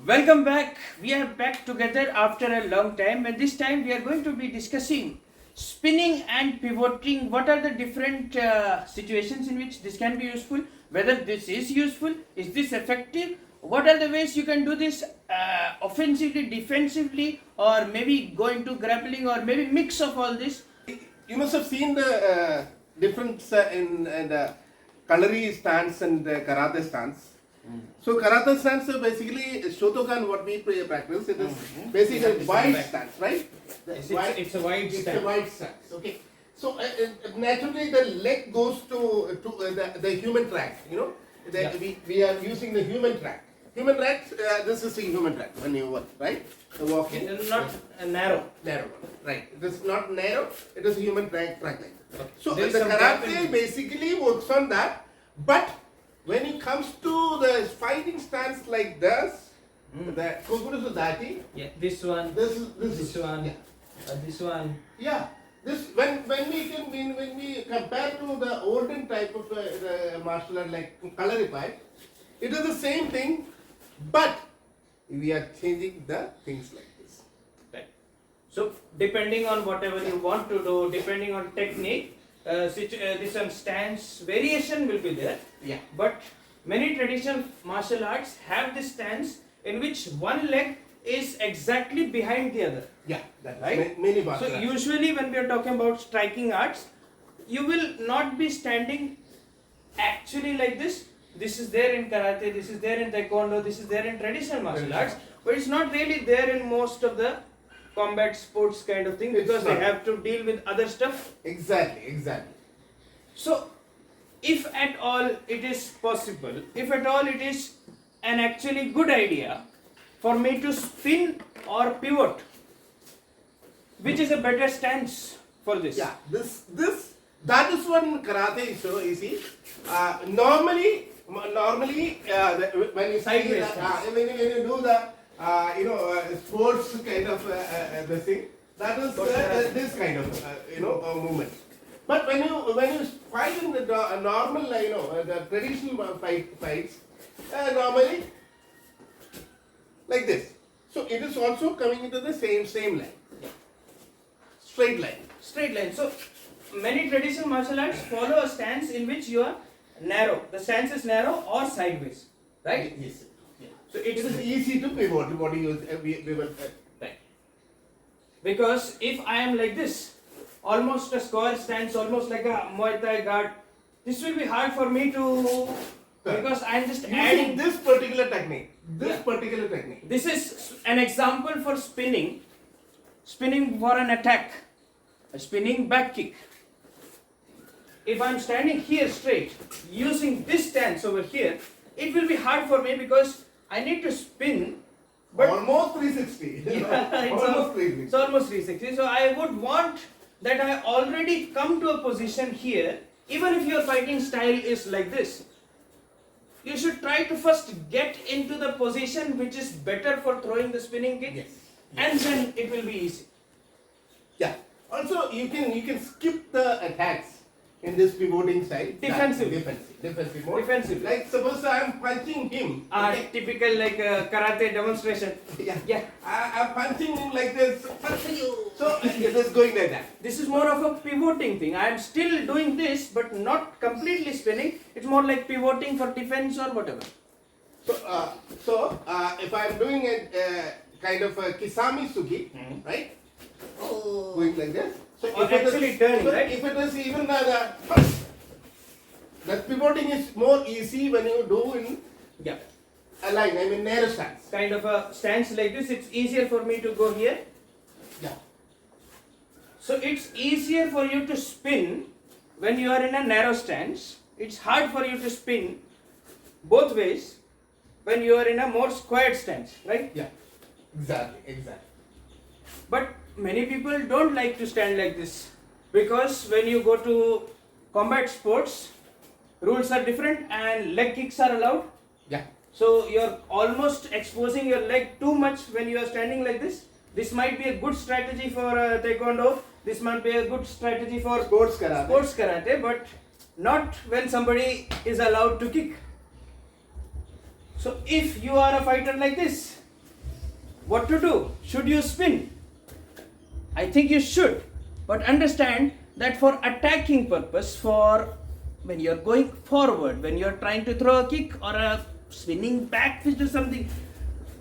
Welcome back. We are back together after a long time, and this time we are going to be discussing spinning and pivoting. What are the different situations in which this can be useful? Whether this is useful? Is this effective? What are the ways you can do this offensively, defensively, or maybe go into grappling, or maybe mix of all this? You must have seen the difference in the Kalari stance and the karate stance. So karate stance is basically Shotokan, what we practice. It is basically a wide stance, right? It's a wide stance. It's a wide stance. Okay. So naturally the leg goes to the human track. You know, we are using the human track. Human track. This is the human track when you walk, right? The walking. It is not narrow. Narrow, right? It is not narrow. It is a human track like. Okay. So There the is some gap karate in- basically works on that, but when it comes to the fighting stance like this, the Kokuru Dati, Yeah, this one. this This one. yeah, This one. yeah. This when we compare to the olden type of the martial art like Kalari fight, it is the same thing, but we are changing the things like this. Right. So depending on whatever you want to do, depending on technique, this one stance variation will be there. Yeah. But many traditional martial arts have this stance in which one leg is exactly behind the other. Yeah, that's Right? many So martial arts. usually when we are talking about striking arts, you will not be standing actually like this. This is there in karate, this is there in taekwondo, this is there in traditional martial arts, but it's not really there in most of the combat sports kind of thing, It's because they not. have to deal with other stuff. Exactly. So if at all it is possible, if at all it is an actually good idea for me to spin or pivot, which is a better stance for this? Yeah, that is one karate is so easy. Normally, when you Sideways see stance. when you do the sports kind of the thing, that is this kind of movement. But when you fight in the normal the traditional fights, normally like this. So it is also coming into the same line, straight line. Straight line. So many traditional martial arts follow a stance in which you are narrow. The stance is narrow or sideways, right? Yes. So It is easy to pivot. What you right. Because if I am like this, almost a square stance, almost like a Muay Thai guard, this will be hard for me to, because I am just using adding. this particular technique. Yeah. This is an example for spinning for an attack, a spinning back kick. If I am standing here straight, using this stance over here, it will be hard for me because I need to spin. But Almost 360. yeah, Almost 360. it's almost 360. So I would want that I already come to a position here. Even if your fighting style is like this, you should try to first get into the position which is better for throwing the spinning kick, Yes. and then it will be easy. Yeah. Also, you can skip the attacks in this pivoting side. Defensive mode. Defensive. Like suppose I am punching him. Okay? Typical like karate demonstration. Yeah. I'm punching him like this. So it is going like that. This is more of a pivoting thing. I am still doing this, but not completely spinning. It's more like pivoting for defense or whatever. So if I am doing a kind of a kisami sugi, right? Going like this. So Or actually turning, right? If it is even the pivoting is more easy when you do in Yeah. a line. I mean narrow stance. Kind of a stance like this, it's easier for me to go here. Yeah. So it's easier for you to spin when you are in a narrow stance. It's hard for you to spin both ways when you are in a more squared stance, right? Yeah. Exactly. But many people don't like to stand like this, because when you go to combat sports, rules are different and leg kicks are allowed. Yeah. So you're almost exposing your leg too much when you are standing like this. This might be a good strategy for taekwondo. This might be a good strategy for Sports karate. but not when somebody is allowed to kick. So if you are a fighter like this, what to do? Should you spin? I think you should, but understand that for attacking purpose, for when you're going forward, when you're trying to throw a kick or a spinning back fist or something,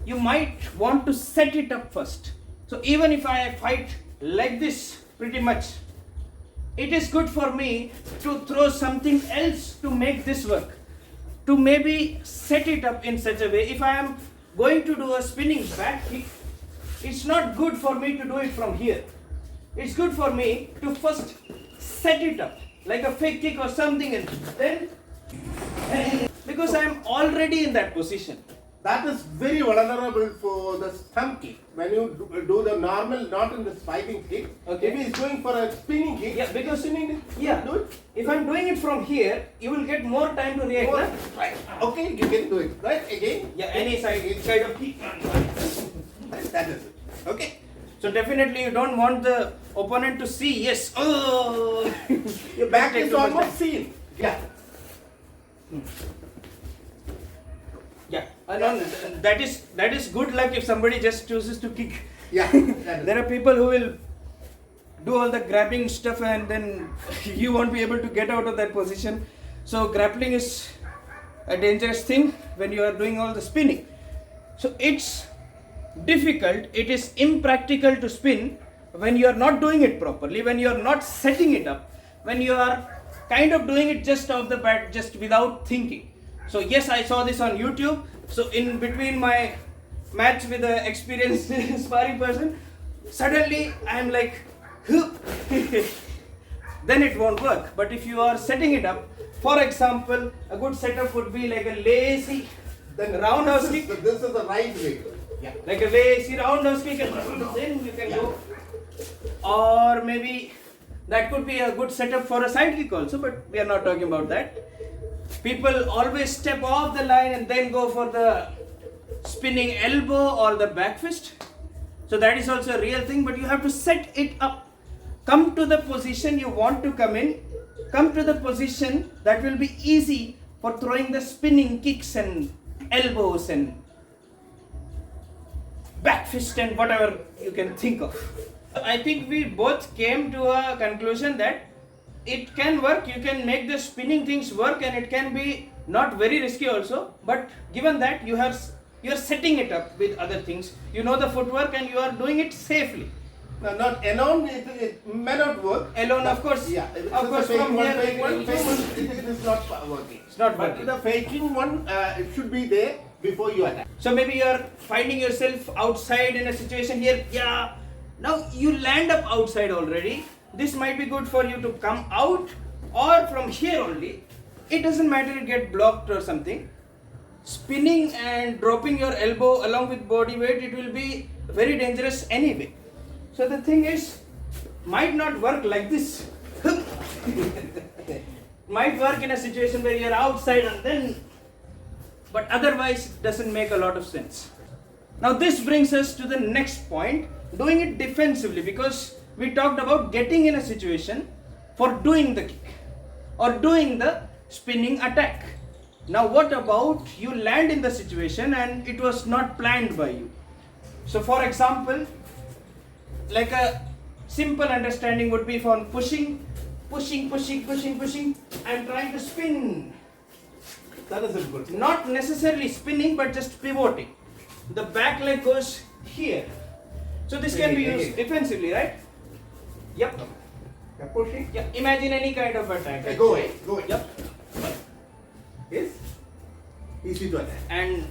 you might want to set it up first. So even if I fight like this pretty much, it is good for me to throw something else to make this work, to maybe set it up in such a way. If I am going to do a spinning back kick, it's not good for me to do it from here. It's good for me to first set it up like a fake kick or something, and then because I am already in that position. That is very vulnerable for the stump kick. When you do the normal, not in the spiking kick. Okay. If he is going for a spinning kick, Yeah, because spinning, yeah, do it. if I'm doing it from here, you will get more time to react. Or- Huh? right. Okay, you can do it. Right again. Yeah, any side of kick. That is it. Okay. So definitely you don't want the opponent to see, yes, oh, Your back Take is too much almost seen. Yeah. yeah. That is good luck if somebody just chooses to kick. Yeah. That is There are people who will do all the grabbing stuff and then you won't be able to get out of that position. So grappling is a dangerous thing when you are doing all the spinning. So it's difficult, it is impractical to spin when you are not doing it properly, when you are not setting it up, when you are kind of doing it just off the bat, just without thinking. So yes, I saw this on YouTube. So in between my match with an experienced sparring person, suddenly I am like, then it won't work. But if you are setting it up, for example, a good setup would be like a lazy roundhouse kick. This is the right way. Yeah, like a lazy roundhouse kick, and then you can go. Or maybe that could be a good setup for a side kick also, but we are not talking about that. People always step off the line and then go for the spinning elbow or the back fist. So that is also a real thing, but you have to set it up. Come to the position you want to come in. Come to the position that will be easy for throwing the spinning kicks and elbows and back fist and whatever you can think of. I think we both came to a conclusion that it can work, you can make the spinning things work, and it can be not very risky also, but given that you are setting it up with other things, you know the footwork and you are doing it safely. No, not alone, it may not work. Alone, of course. Yeah, Of course, from here, fake one, it is not working. It's not But working. the faking one, it should be there before you attack. So maybe you are finding yourself outside in a situation here. Yeah, now you land up outside already. This might be good for you to come out or from here only. It doesn't matter, you get blocked or something. Spinning and dropping your elbow along with body weight, it will be very dangerous anyway. So the thing is, might not work like this. Might work in a situation where you're outside and then, but otherwise it doesn't make a lot of sense. Now this brings us to the next point, doing it defensively, because we talked about getting in a situation for doing the kick or doing the spinning attack. Now what about you land in the situation and it was not planned by you? So for example, like a simple understanding would be for pushing, I'm trying to spin. That is it good. Not necessarily spinning, but just pivoting. The back leg goes here. So this can be used defensively, right? Yep. You're pushing. Yeah. Imagine any kind of attack. Okay, go away, go away. Yep. Yes. Easy to attack. And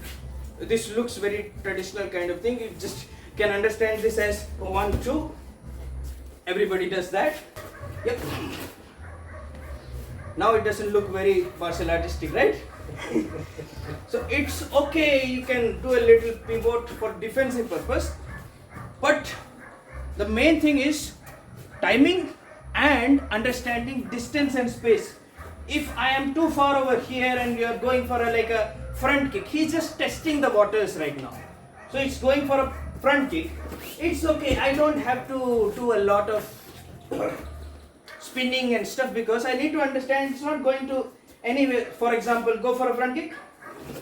this looks very traditional kind of thing. You just can understand this as 1, 2. Everybody does that. Yep. Now it doesn't look very martial artistic, right? So it's okay, you can do a little pivot for defensive purpose, but the main thing is timing and understanding distance and space. If I am too far over here and you are going for like a front kick, he's just testing the waters right now. So it's going for a front kick. It's okay, I don't have to do a lot of spinning and stuff because I need to understand it's not going to anywhere. For example, go for a front kick.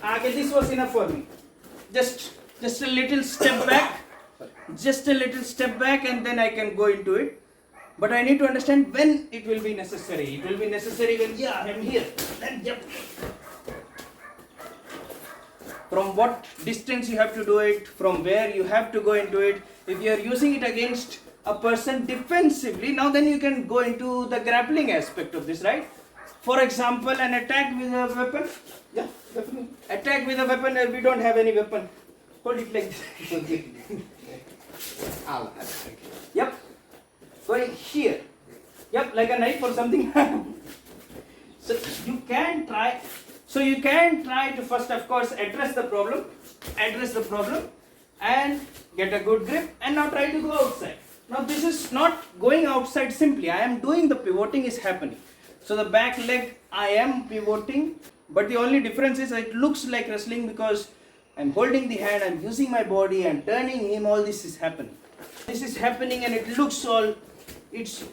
Okay, this was enough for me. Just a little step back just a little step back and then I can go into it. But I need to understand when it will be necessary. It will be necessary when, yeah, I am here. Then jump. From what distance you have to do it, from where you have to go into it. If you are using it against a person defensively, now then you can go into the grappling aspect of this, right? For example, an attack with a weapon. Yeah, definitely. Attack with a weapon, we don't have any weapon. Hold it like this. I'll Yep. Going here. Yep, like a knife or something. So you can try. So you can try to first, of course, address the problem, and get a good grip, and now try to go outside. Now this is not going outside simply. I am doing the pivoting is happening. So the back leg, I am pivoting, but the only difference is it looks like wrestling because I'm holding the hand, I'm using my body, I'm turning him, all this is happening. This is happening and it looks all, it's,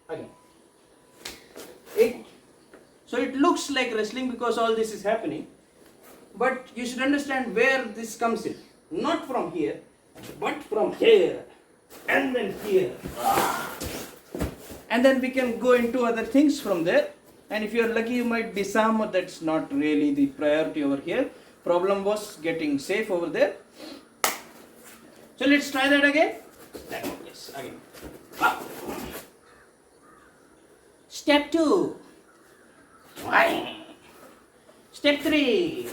again. So it looks like wrestling because all this is happening, but you should understand where this comes in. Not from here, but from here, and then here. And then we can go into other things from there. And if you're lucky, you might disarm, but that's not really the priority over here. Problem was getting safe over there. So let's try that again. Yes, again. Up. Step 2. Step 3.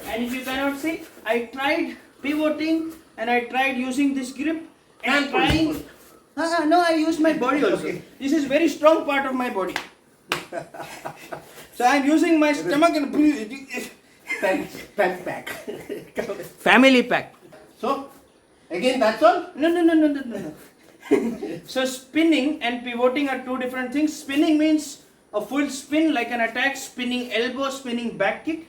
And if you cannot see, I tried pivoting and I tried using this grip and trying. No, I used my body also. Okay. This is very strong part of my body. So I'm using my stomach and pack. family pack. So, again, that's all? No. So spinning and pivoting are two different things. Spinning means a full spin like an attack, spinning elbow, spinning back kick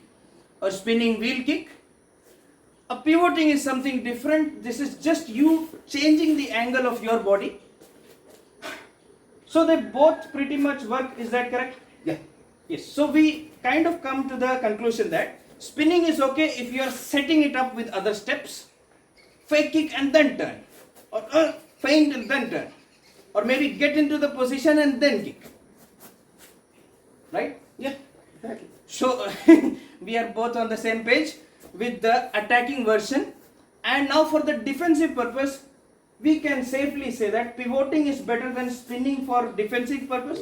or spinning wheel kick. A pivoting is something different. This is just you changing the angle of your body. So they both pretty much work. Is that correct? Yeah. Yes. So we kind of come to the conclusion that spinning is okay if you are setting it up with other steps. Fake kick and then turn. Or feint and then turn. Or maybe get into the position and then kick. Right? Yeah, exactly. So we are both on the same page with the attacking version, and now for the defensive purpose we can safely say that pivoting is better than spinning for defensive purpose.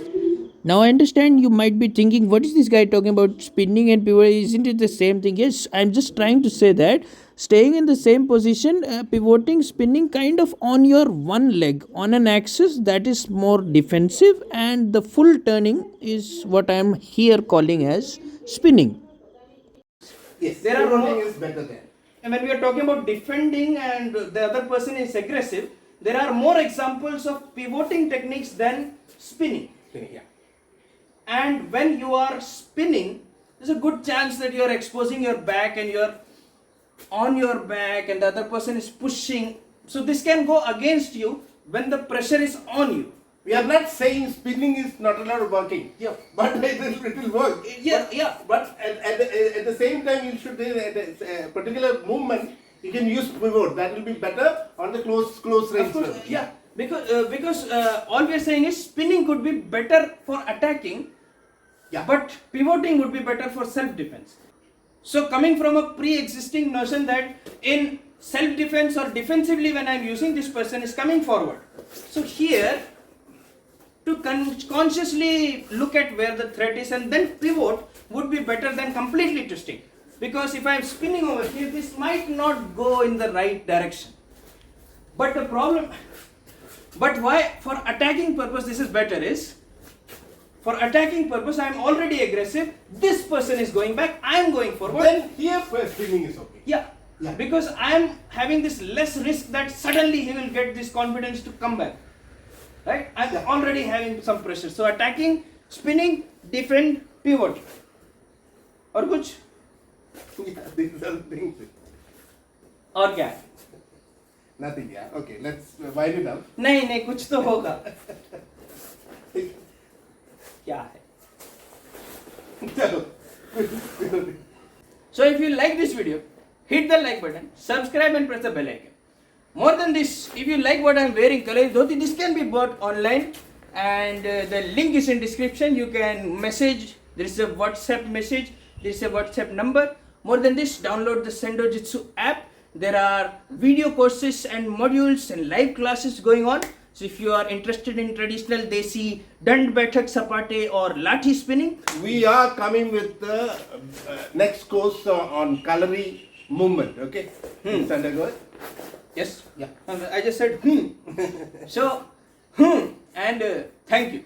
Now I understand you might be thinking, what is this guy talking about? Spinning and pivot, isn't it the same thing? Yes, I'm just trying to say that staying in the same position, pivoting, spinning kind of on your one leg on an axis, that is more defensive, and the full turning is what I am here calling as spinning. Yes, There are pivoting more- is better than. And when we are talking about defending and the other person is aggressive, there are more examples of pivoting techniques than spinning. Yeah. And when you are spinning, there's a good chance that you are exposing your back and you're on your back and the other person is pushing. So this can go against you when the pressure is on you. We are not saying spinning is not allowed working. Yeah. But it will work. Yeah. But at the same time, you should at a particular movement, you can use pivot. That will be better on the close range. Of course, yeah. Because all we are saying is spinning could be better for attacking, Yeah. but pivoting would be better for self-defense. So coming from a pre-existing notion that in self-defense or defensively when I am using, this person is coming forward. So here, to consciously look at where the threat is and then pivot would be better than completely twisting. Because if I am spinning over here, this might not go in the right direction. But the problem, but why for attacking purpose this is better is, for attacking purpose I am already aggressive, this person is going back, I am going forward. Then here spinning is okay. Yeah. Yeah. Because I am having this less risk that suddenly he will get this confidence to come back. Right? I am already having some pressure. So attacking, spinning, defend, pivot. Or kuch? Yeah, these are the things. और क्या है? Nothing, yeah. Okay, let's wind it up. नहीं कुछ तो होगा. क्या है? चलो. So if you like this video, hit the like button, subscribe and press the bell icon. More than this, if you like what I am wearing, Kalari Dhoti, this can be bought online, and the link is in description. You can message, there is a WhatsApp message, there is a WhatsApp number. More than this, download the Sendo Jitsu app. There are video courses and modules and live classes going on. So if you are interested in traditional Desi, Dand Baithak Sapate or Lathi spinning, We are coming with the next course on Kalari movement. Okay. Santa, go ahead. yes, yeah, I just said So, and thank you.